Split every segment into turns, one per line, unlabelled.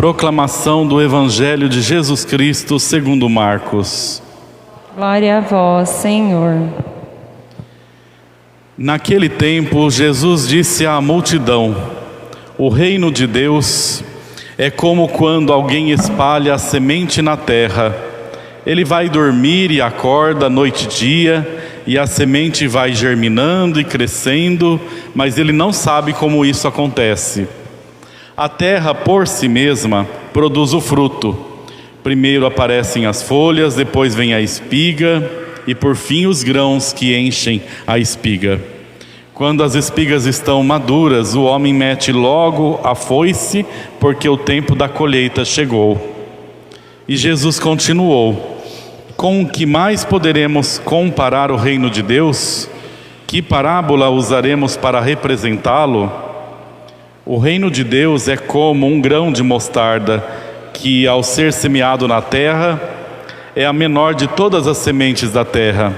Proclamação do Evangelho de Jesus Cristo segundo Marcos.
Glória a vós, Senhor.
Naquele tempo, Jesus disse à multidão: o reino de Deus é como quando alguém espalha a semente na terra. Ele vai dormir e acorda noite e dia, e a semente vai germinando e crescendo, mas ele não sabe como isso acontece. A terra por si mesma produz o fruto. Primeiro aparecem as folhas, depois vem a espiga e por fim os grãos que enchem a espiga. Quando as espigas estão maduras, o homem mete logo a foice, porque o tempo da colheita chegou. E Jesus continuou: com o que mais poderemos comparar o reino de Deus? Que parábola usaremos para representá-lo? O reino de Deus é como um grão de mostarda, que ao ser semeado na terra, é a menor de todas as sementes da terra.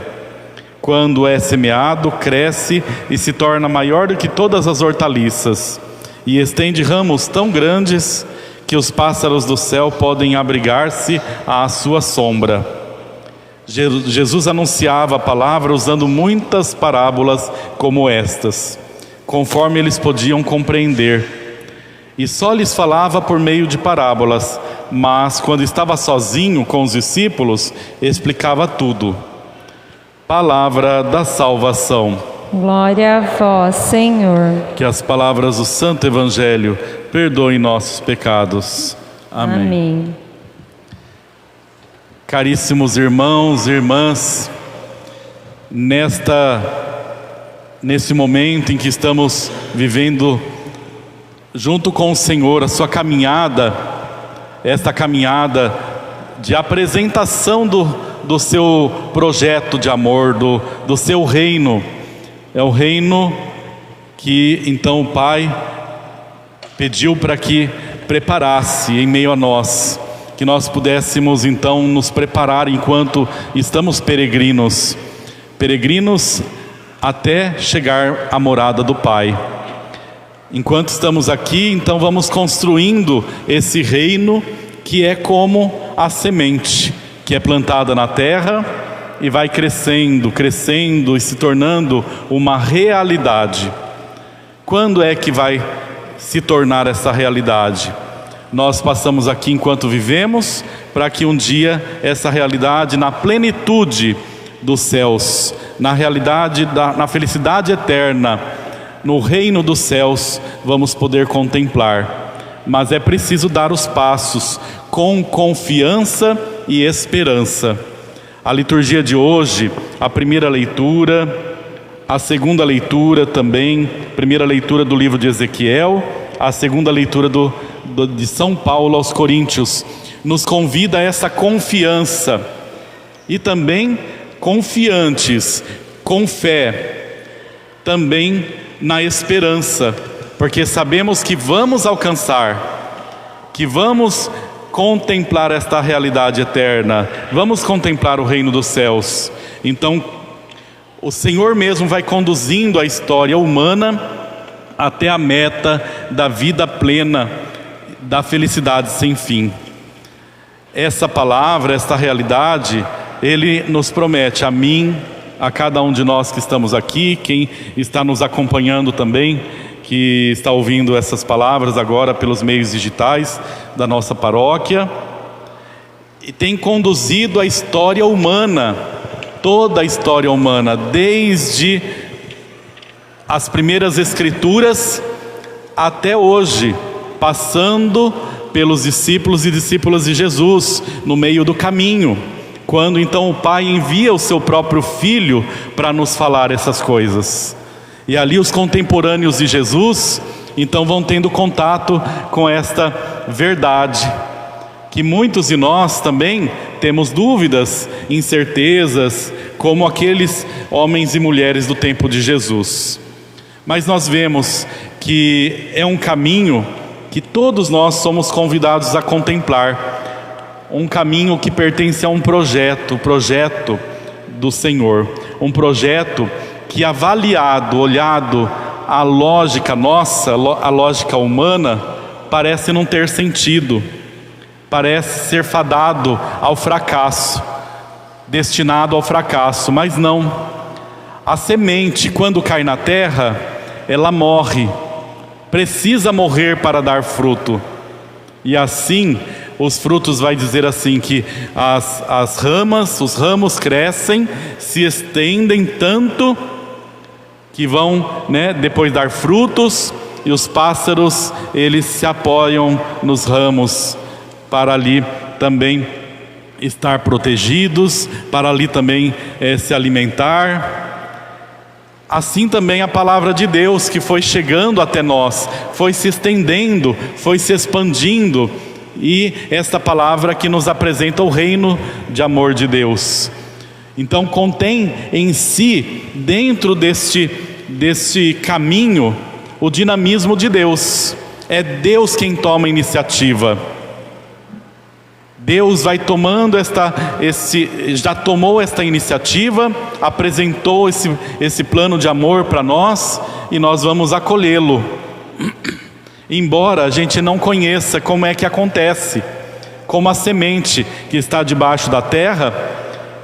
Quando é semeado, cresce e se torna maior do que todas as hortaliças, e estende ramos tão grandes que os pássaros do céu podem abrigar-se à sua sombra. Jesus anunciava a palavra usando muitas parábolas como estas, conforme eles podiam compreender. E só lhes falava por meio de parábolas, mas quando estava sozinho com os discípulos, explicava tudo. Palavra da salvação.
Glória a vós, Senhor.
Que as palavras do Santo Evangelho perdoem nossos pecados. Amém.
Amém.
Caríssimos irmãos e irmãs, nesse momento em que estamos vivendo junto com o Senhor a sua caminhada, esta caminhada de apresentação do seu projeto de amor, do seu reino. É o reino que então o Pai pediu para que preparasse em meio a nós, que nós pudéssemos então nos preparar enquanto estamos peregrinos até chegar à morada do Pai. Enquanto estamos aqui, então vamos construindo esse reino que é como a semente que é plantada na terra e vai crescendo e se tornando uma realidade. Quando é que vai se tornar essa realidade? Nós passamos aqui enquanto vivemos, para que um dia essa realidade, na plenitude dos céus, na realidade, na felicidade eterna, no reino dos céus, vamos poder contemplar. Mas é preciso dar os passos com confiança e esperança. A liturgia de hoje, a primeira leitura, a segunda leitura também, primeira leitura do livro de Ezequiel, a segunda leitura de São Paulo aos Coríntios, nos convida a essa confiança e também confiantes, com fé, também na esperança, porque sabemos que vamos alcançar, que vamos contemplar esta realidade eterna, vamos contemplar o reino dos céus. Então o Senhor mesmo vai conduzindo a história humana até a meta da vida plena, da felicidade sem fim. Essa palavra, esta realidade, Ele nos promete, a mim, a cada um de nós que estamos aqui, quem está nos acompanhando também, que está ouvindo essas palavras agora pelos meios digitais da nossa paróquia, e tem conduzido a história humana, toda a história humana, desde as primeiras escrituras até hoje, passando pelos discípulos e discípulas de Jesus no meio do caminho, quando então o Pai envia o seu próprio Filho para nos falar essas coisas. E ali os contemporâneos de Jesus então vão tendo contato com esta verdade, que muitos de nós também temos dúvidas, incertezas, como aqueles homens e mulheres do tempo de Jesus. Mas nós vemos que é um caminho que todos nós somos convidados a contemplar, um caminho que pertence a um projeto, o projeto do Senhor, um projeto que, olhado a lógica nossa, a lógica humana, parece não ter sentido, parece ser fadado ao fracasso, destinado ao fracasso, mas não. A semente, quando cai na terra, ela morre, precisa morrer para dar fruto. E assim, os frutos vai dizer assim, que as ramas, os ramos crescem, se estendem tanto que vão, depois dar frutos, e os pássaros, eles se apoiam nos ramos para ali também estar protegidos, para ali também se alimentar. Assim também a palavra de Deus, que foi chegando até nós, foi se estendendo, foi se expandindo, e esta palavra que nos apresenta o reino de amor de Deus. Então contém em si, dentro deste caminho, o dinamismo de Deus. É Deus quem toma a iniciativa. Deus vai tomando já tomou esta iniciativa, apresentou esse plano de amor para nós, e nós vamos acolhê-lo. Embora a gente não conheça como é que acontece, como a semente que está debaixo da terra,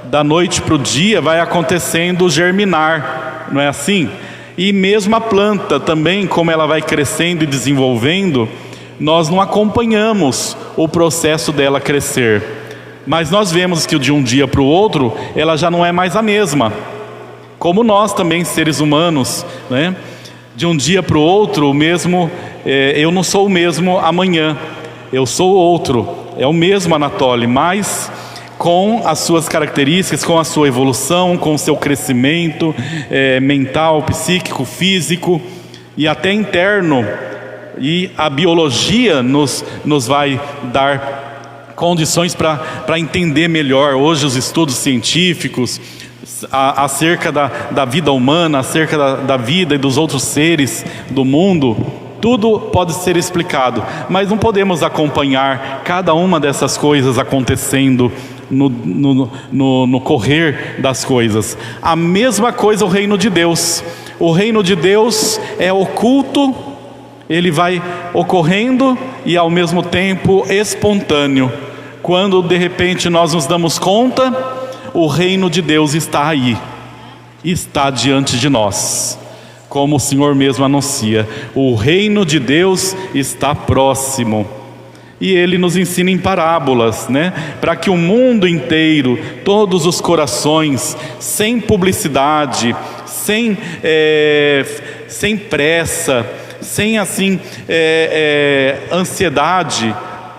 da noite para o dia vai acontecendo o germinar, não é assim? E mesmo a planta também, como ela vai crescendo e desenvolvendo, nós não acompanhamos o processo dela crescer, mas nós vemos que de um dia para o outro ela já não é mais a mesma, como nós também, seres humanos, de um dia para o outro, o mesmo, eu não sou o mesmo amanhã, eu sou outro, é o mesmo Anatoly, mas com as suas características, com a sua evolução, com o seu crescimento mental, psíquico, físico e até interno. E a biologia nos vai dar condições para entender melhor. Hoje os estudos científicos acerca da vida humana, acerca da vida e dos outros seres do mundo, tudo pode ser explicado, mas não podemos acompanhar cada uma dessas coisas acontecendo no correr das coisas. A mesma coisa o reino de Deus. O reino de Deus é oculto, ele vai ocorrendo e ao mesmo tempo espontâneo. Quando de repente nós nos damos conta, o reino de Deus está aí, está diante de nós. Como o Senhor mesmo anuncia, o reino de Deus está próximo. E Ele nos ensina em parábolas, para que o mundo inteiro, todos os corações, sem publicidade, sem pressa, sem ansiedade,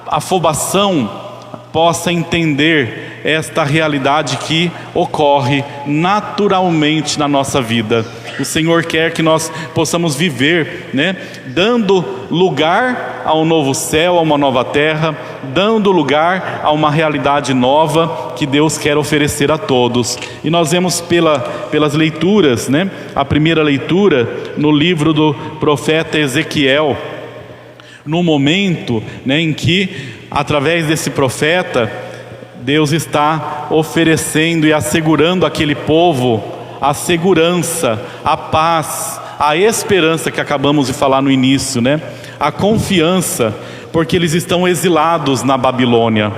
afobação, possa entender esta realidade que ocorre naturalmente na nossa vida. O Senhor quer que nós possamos viver, dando lugar a um novo céu, a uma nova terra, dando lugar a uma realidade nova que Deus quer oferecer a todos. E nós vemos pelas leituras, a primeira leitura no livro do profeta Ezequiel, no momento em que, através desse profeta, Deus está oferecendo e assegurando àquele povo a segurança, a paz, a esperança que acabamos de falar no início, a confiança, porque eles estão exilados na Babilônia,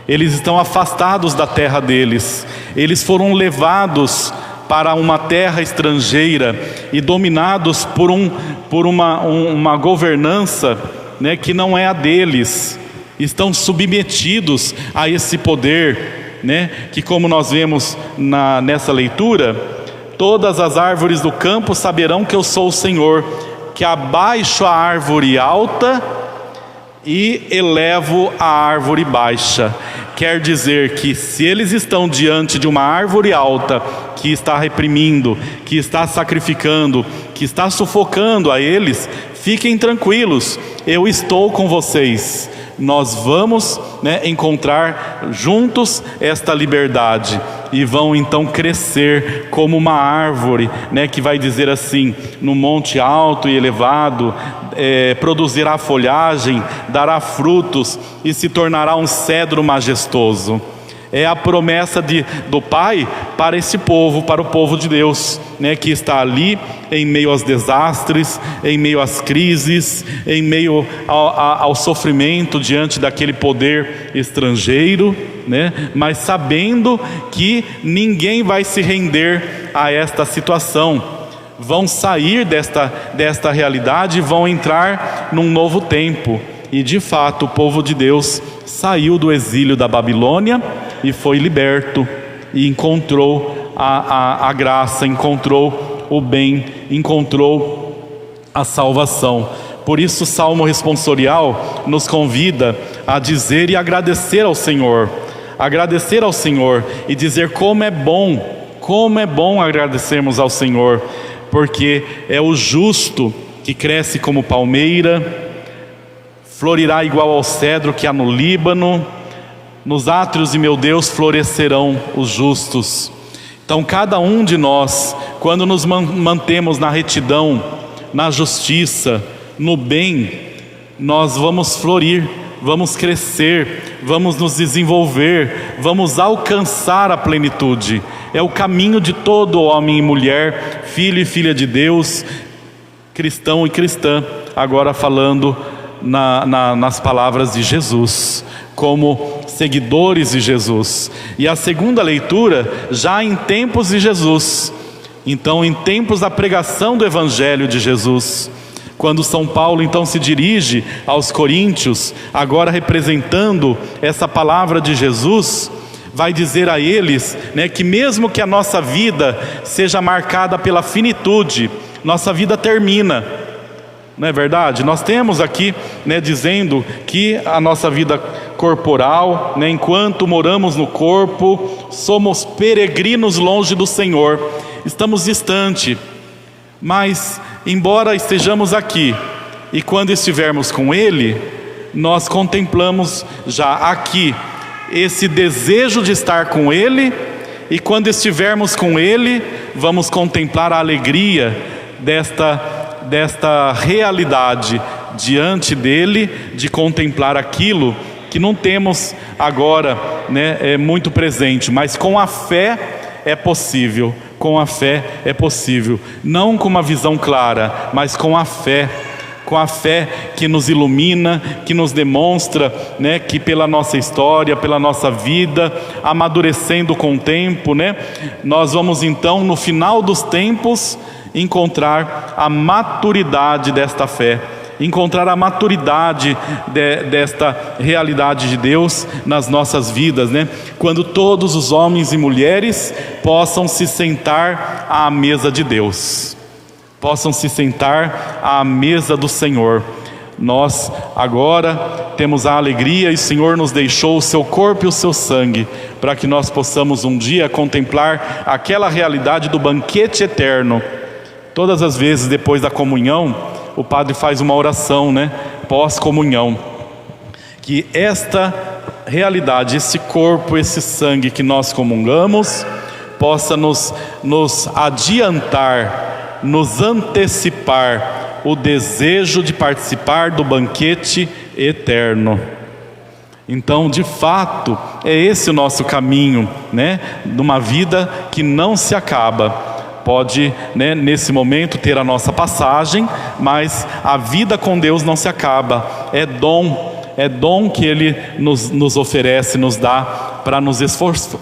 eles estão afastados da terra deles, eles foram levados para uma terra estrangeira e dominados por uma governança, que não é a deles, estão submetidos a esse poder, que, como nós vemos nessa leitura, todas as árvores do campo saberão que eu sou o Senhor, que abaixo a árvore alta e elevo a árvore baixa. Quer dizer que se eles estão diante de uma árvore alta que está reprimindo, que está sacrificando, que está sufocando a eles, fiquem tranquilos, eu estou com vocês. Nós vamos encontrar juntos esta liberdade e vão então crescer como uma árvore, que vai dizer assim, no monte alto e elevado, produzirá folhagem, dará frutos e se tornará um cedro majestoso. É a promessa do Pai para esse povo, para o povo de Deus, né, que está ali em meio aos desastres, em meio às crises, em meio ao sofrimento diante daquele poder estrangeiro, né, mas sabendo que ninguém vai se render a esta situação. Vão sair desta realidade e vão entrar num novo tempo. E de fato o povo de Deus saiu do exílio da Babilônia e foi liberto, e encontrou a graça, encontrou o bem, encontrou a salvação. Por isso o Salmo responsorial nos convida a dizer e agradecer ao Senhor. Agradecer ao Senhor e dizer como é bom agradecermos ao Senhor, porque é o justo que cresce como palmeira, florirá igual ao cedro que há no Líbano. Nos átrios de meu Deus florescerão os justos. Então cada um de nós, quando nos mantemos na retidão, na justiça, no bem, nós vamos florir, vamos crescer, vamos nos desenvolver, vamos alcançar a plenitude. É o caminho de todo homem e mulher, filho e filha de Deus, cristão e cristã, agora falando nas palavras de Jesus, como seguidores de Jesus. E a segunda leitura, já em tempos de Jesus, então em tempos da pregação do Evangelho de Jesus, quando São Paulo então se dirige aos coríntios, agora representando essa palavra de Jesus, vai dizer a eles, né, que mesmo que a nossa vida seja marcada pela finitude, nossa vida termina. Não é verdade? Nós temos aqui, né, dizendo que a nossa vida corporal, né, enquanto moramos no corpo, somos peregrinos longe do Senhor, estamos distante, mas embora estejamos aqui, e quando estivermos com Ele, nós contemplamos já aqui esse desejo de estar com Ele, e quando estivermos com Ele, vamos contemplar a alegria desta realidade diante dele, de contemplar aquilo que não temos agora, né, é muito presente, mas com a fé é possível. Com a fé é possível, não com uma visão clara, mas com a fé que nos ilumina, que nos demonstra, né, que pela nossa história, pela nossa vida, amadurecendo com o tempo, né, nós vamos então no final dos tempos encontrar a maturidade desta fé, encontrar a maturidade desta realidade de Deus nas nossas vidas, né? Quando todos os homens e mulheres possam se sentar à mesa de Deus, possam se sentar à mesa do Senhor. Nós agora temos a alegria, e o Senhor nos deixou o seu corpo e o seu sangue, para que nós possamos um dia contemplar aquela realidade do banquete eterno. Todas as vezes depois da comunhão, o padre faz uma oração, né, pós-comunhão, que esta realidade, esse corpo, esse sangue que nós comungamos, possa nos adiantar, nos antecipar o desejo de participar do banquete eterno. Então, de fato, é esse o nosso caminho, né, de uma vida que não se acaba. Pode, né, nesse momento ter a nossa passagem, mas a vida com Deus não se acaba. É dom que Ele nos oferece, nos dá para nos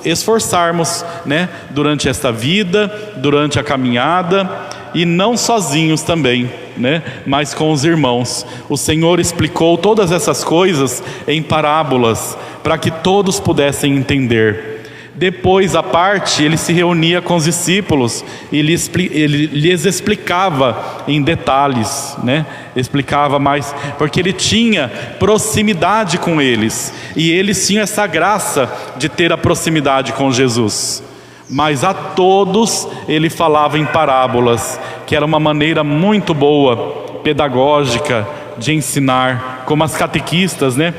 esforçarmos, né, durante esta vida, durante a caminhada, e não sozinhos também, né, mas com os irmãos. O Senhor explicou todas essas coisas em parábolas, para que todos pudessem entender. Depois, à parte, ele se reunia com os discípulos e ele lhes explicava em detalhes, né? Explicava mais, porque ele tinha proximidade com eles, e eles tinham essa graça de ter a proximidade com Jesus. Mas a todos ele falava em parábolas, que era uma maneira muito boa, pedagógica, de ensinar, como as catequistas, né,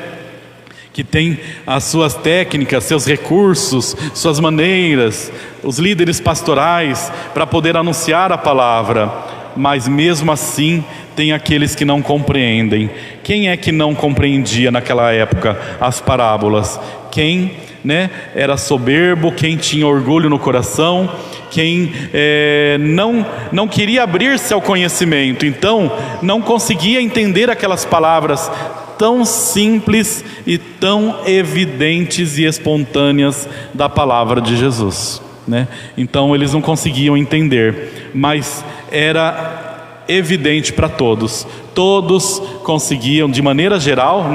que tem as suas técnicas, seus recursos, suas maneiras, os líderes pastorais, para poder anunciar a palavra. mas mesmo assim tem aqueles que não compreendem. Quem é que não compreendia naquela época as parábolas? Quem, era soberbo, quem tinha orgulho no coração, quem não queria abrir-se ao conhecimento, então não conseguia entender aquelas palavras tão simples e tão evidentes e espontâneas da palavra de Jesus, Então eles não conseguiam entender, mas era evidente para todos. Todos conseguiam, de maneira geral,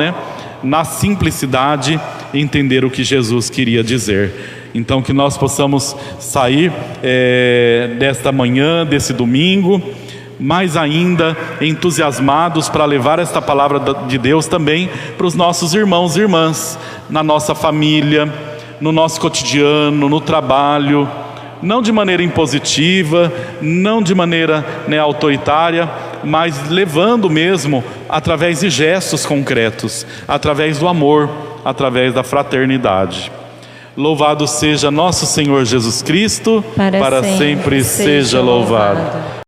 na simplicidade, entender o que Jesus queria dizer. Então que nós possamos sair desta manhã, desse domingo, mais ainda entusiasmados para levar esta palavra de Deus também para os nossos irmãos e irmãs, na nossa família, no nosso cotidiano, no trabalho, não de maneira impositiva, não de maneira autoritária, mas levando mesmo através de gestos concretos, através do amor, através da fraternidade. Louvado seja nosso Senhor Jesus Cristo, para sempre seja louvado.